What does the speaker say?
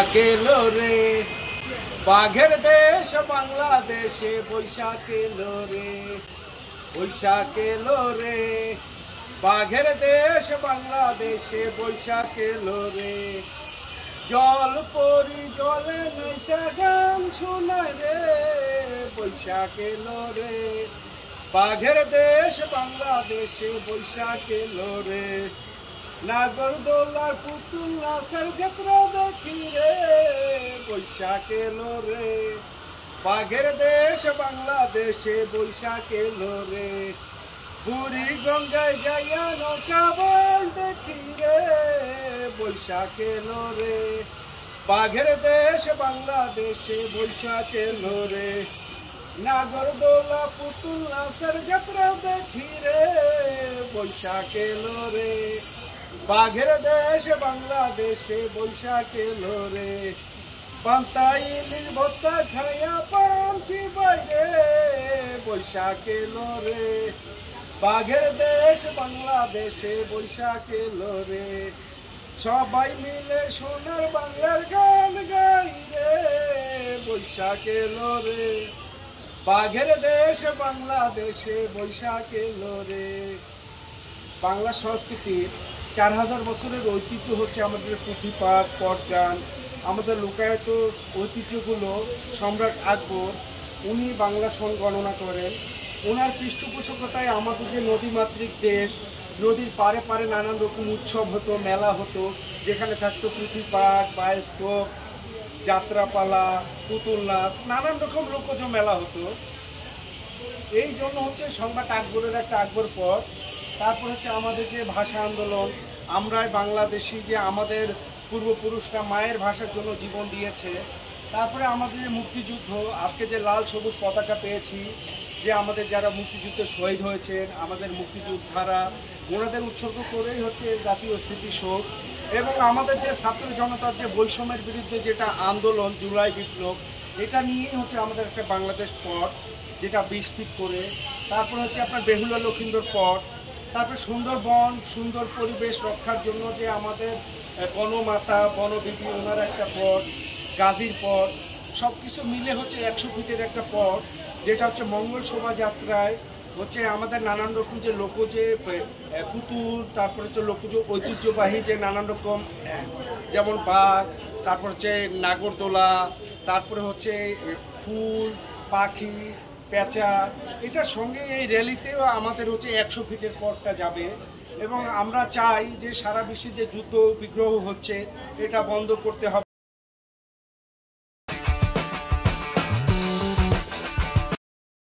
এলো রে বাঘের দেশ বাংলাদেশে, বৈশাখ এলো রে, বৈশাখ এলো রে বাঘের দেশ বাংলাদেশে, বৈশাখ এলো রে। জল পরি জলে নৈশা গান শোনায় রে, বৈশাখ এলো রে বাঘের দেশ বাংলাদেশে, বৈশাখ এলো রে। নাগরদোলার পুতুল নাচের যাত্রা দেখি রে, বৈশাখ এলো রে বাঘের দেশ বাংলাদেশে, বৈশাখ এলো রে। বুড়ি গঙ্গায় যাইয়া নৌকা বল দেখি রে, বৈশাখ এলো রে বাঘের দেশ বাংলাদেশে, বৈশাখ এলো রে। নাগরদোলা পুতুল নাচের যাত্রা দেখি রে, বৈশাখ এলো রে বাঘের দেশ বাংলাদেশে, বৈশাখ এলো রে। পান্তা ইলিশ ভর্তা খাইয়া পাঞ্চি বাইরে, বৈশাখ এলো রে বাঘের দেশ বাংলাদেশে, বৈশাখ এলো রে। সবাই মিলে সোনার বাংলার গান গাই রে, বৈশাখ এলো রে বাঘের দেশ বাংলাদেশে, বৈশাখ এলো রে। বাংলা সংস্কৃতির 4000 বছরের ঐতিহ্য হচ্ছে আমাদের পুঁথিপাঠ, পটগান। আমাদের লোকায়ত ঐতিহ্যগুলো সম্রাট আকবর উনি বাংলা সন গণনা করেন। ওনার পৃষ্ঠপোষকতায় আমাদের যে নদীমাতৃক দেশ, নদীর পারে পারে নানান রকম উৎসব হতো, মেলা হতো, যেখানে থাকতো পুঁথিপাঠ, বায়োস্কোপ, যাত্রাপালা, পুতুল নাচ, নানান রকম লোকজ মেলা হতো। এই জন্য হচ্ছে সম্রাট আকবরের একটা আকবর পথ। তারপর হচ্ছে আমাদের যে ভাষা আন্দোলন, আমরাই বাংলাদেশি, যে আমাদের পূর্বপুরুষরা মায়ের ভাষার জন্য জীবন দিয়েছে। তারপরে আমাদের যে মুক্তিযুদ্ধ, আজকে যে লাল সবুজ পতাকা পেয়েছি, যে আমাদের যারা মুক্তিযুদ্ধে শহীদ হয়েছেন, আমাদের মুক্তিযোদ্ধারা, ওনাদের উৎসর্গ করেই হচ্ছে জাতীয় স্মৃতিশোক। এবং আমাদের যে ছাত্র জনতার যে বৈষম্যের বিরুদ্ধে যেটা আন্দোলন, জুলাই বিপ্লব, এটা নিয়েই হচ্ছে আমাদের একটা বাংলাদেশ পথ, যেটা 20 ফিট করে। তারপর হচ্ছে আপনার বেহুলা লক্ষিন্দর পথ, তারপরে সুন্দরবন, সুন্দর পরিবেশ রক্ষার জন্য যে আমাদের বনমাতা, বনবিবি, ওনার একটা পথ, গাজীর পথ, সব কিছু মিলে হচ্ছে 100 ফিটের একটা পথ, যেটা হচ্ছে মঙ্গল শোভাযাত্রায় হচ্ছে আমাদের নানান রকম যে লোকজে পুতুল, তারপর হচ্ছে লোকজ ঐতিহ্যবাহী যে নানান রকম, যেমন বাঘ, তারপর হচ্ছে নাগরদোলা, তারপরে হচ্ছে ফুল, পাখি, পেঁচা, এটার সঙ্গে এই র্যালিতেও আমাদের হচ্ছে 100 ফিটের পথটা যাবে। এবং আমরা চাই যে সারা বিশ্বে যে যুদ্ধ বিগ্রহ হচ্ছে, এটা বন্ধ করতে হবে।